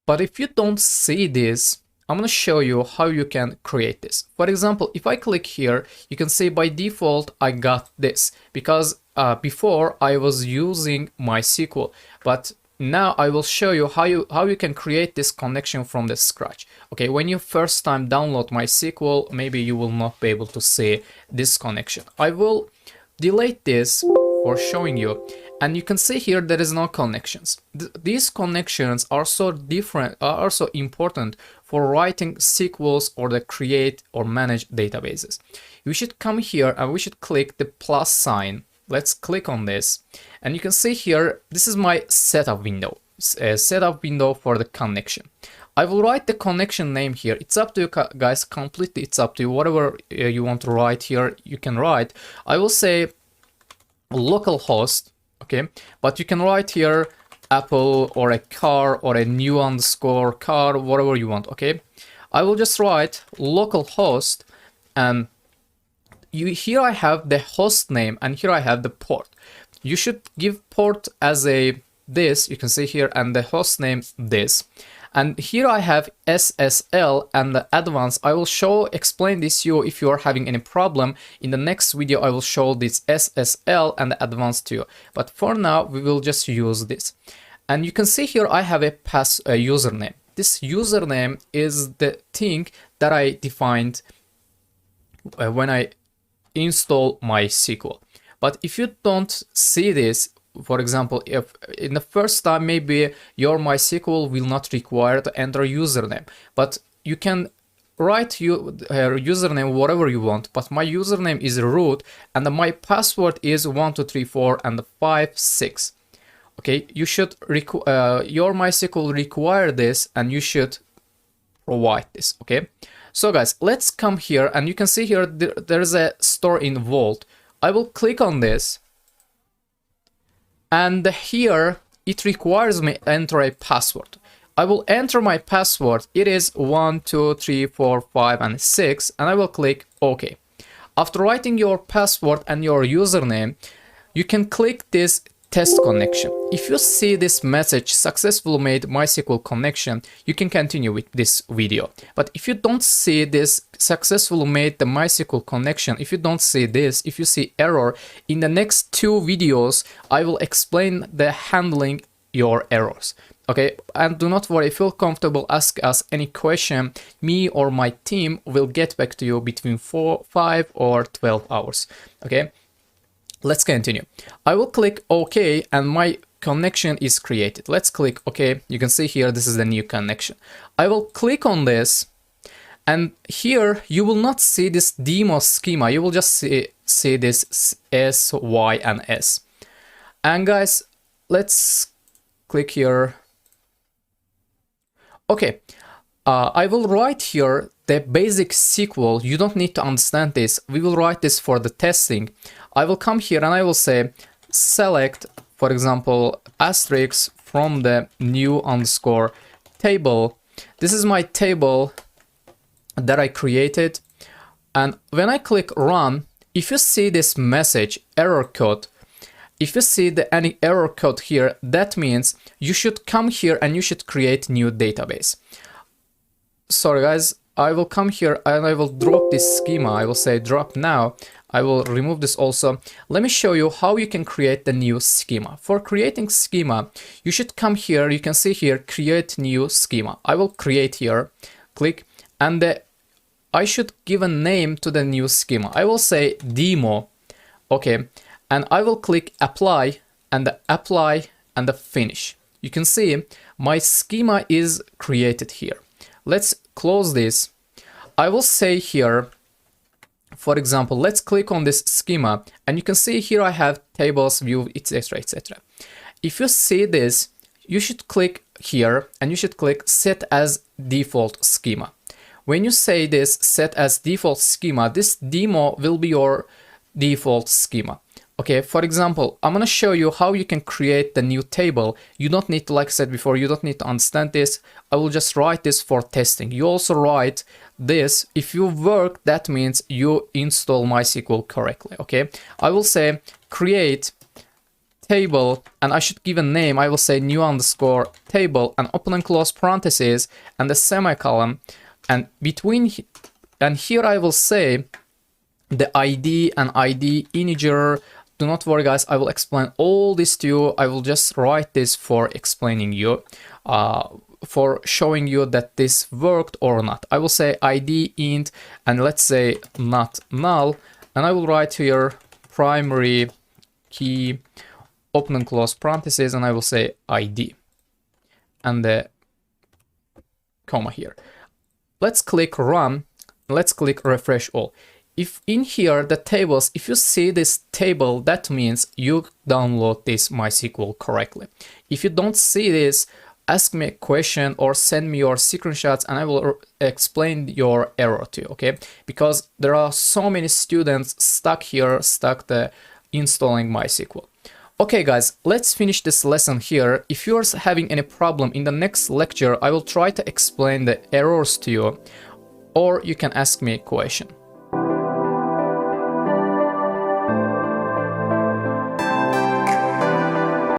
But if you don't see this, I'm going to show you how you can create this. For example, if I click here, you can see by default I got this because before I was using MySQL, but now I will show you how you can create this connection from the scratch. Okay, when you first time download MySQL, maybe you will not be able to see this connection. I will delete this for showing you, and you can see here there is no connections. These connections are so different, are so important for writing SQLs or the create or manage databases. We should come here and we should click the plus sign. Let's click on this, and you can see here this is my setup window, a setup window for the connection. I will write the connection name here. It's up to you guys, completely it's up to you. Whatever you want to write here, you can write. I will say localhost, okay, but you can write here Apple or a car or a new underscore car, whatever you want, okay. I will just write localhost, and here I have the host name and here I have the port. You should give port as a this, you can see here, and the host name this. And here I have SSL and the advanced. I will explain this to you if you are having any problem. In the next video, I will show this SSL and the advanced to you. But for now, we will just use this. And you can see here I have a username. This username is the thing that I defined when I install MySQL. But if you don't see this, for example, if in the first time maybe your MySQL will not require to enter a username, but you can write your username whatever you want. But my username is root and my password is 1234 and 56. Okay, you should your MySQL require this, and you should provide this. Okay, so guys, let's come here, and you can see here there is a store in Vault. I will click on this. And here it requires me enter a password. I will enter my password. It is 1, 2, 3, 4, 5, and 6, and I will click OK. After writing your password and your username, you can click this test connection. If you see this message successfully made MySQL connection, you can continue with this video. But if you don't see this successfully made the MySQL connection, if you don't see this, if you see error, in the next 2 videos, I will explain the handling your errors. Okay, and do not worry, feel comfortable, ask us any question. Me or my team will get back to you between 5 or 12 hours. Okay. Let's continue. I will click OK and my connection is created. Let's click OK. You can see here this is the new connection. I will click on this, and here you will not see this demo schema. You will just see this S, Y, and S. And guys, let's click here. Okay. I will write here the basic SQL. You don't need to understand this. We will write this for the testing. I will come here and I will say select, for example, asterisk from the new underscore table. This is my table that I created. And when I click run, if you see this message error code, if you see any error code here, that means you should come here and you should create new database. Sorry guys, I will come here and I will drop this schema. I will say drop now. I will remove this also. Let me show you how you can create the new schema. For creating schema, you should come here. You can see here, create new schema. I will create here, click, and I should give a name to the new schema. I will say demo, okay, and I will click apply and the finish. You can see my schema is created here. Let's close this. I will say here, for example, let's click on this schema, and you can see here I have tables, view, etc, etc. If you see this, you should click here and you should click set as default schema. When you say this set as default schema, this demo will be your default schema. Okay, for example, I'm gonna show you how you can create the new table. You don't need to, like I said before, you don't need to understand this. I will just write this for testing. You also write this. If you work, that means you install MySQL correctly. Okay, I will say create table, and I should give a name. I will say new underscore table and open and close parentheses and the semicolon, and between and here I will say the ID and ID integer. Do not worry guys, I will explain all this to you. I will just write this for explaining you, for showing you that this worked or not. I will say ID int and let's say not null, and I will write here primary key open and close parentheses, and I will say ID and the comma here. Let's click run. Let's click refresh all. If in here the tables, if you see this table, that means you download this MySQL correctly. If you don't see this, ask me a question or send me your screenshots and I will explain your error to you, okay? Because there are so many students stuck here, stuck the installing MySQL. Okay guys, let's finish this lesson here. If you're having any problem in the next lecture, I will try to explain the errors to you, or you can ask me a question.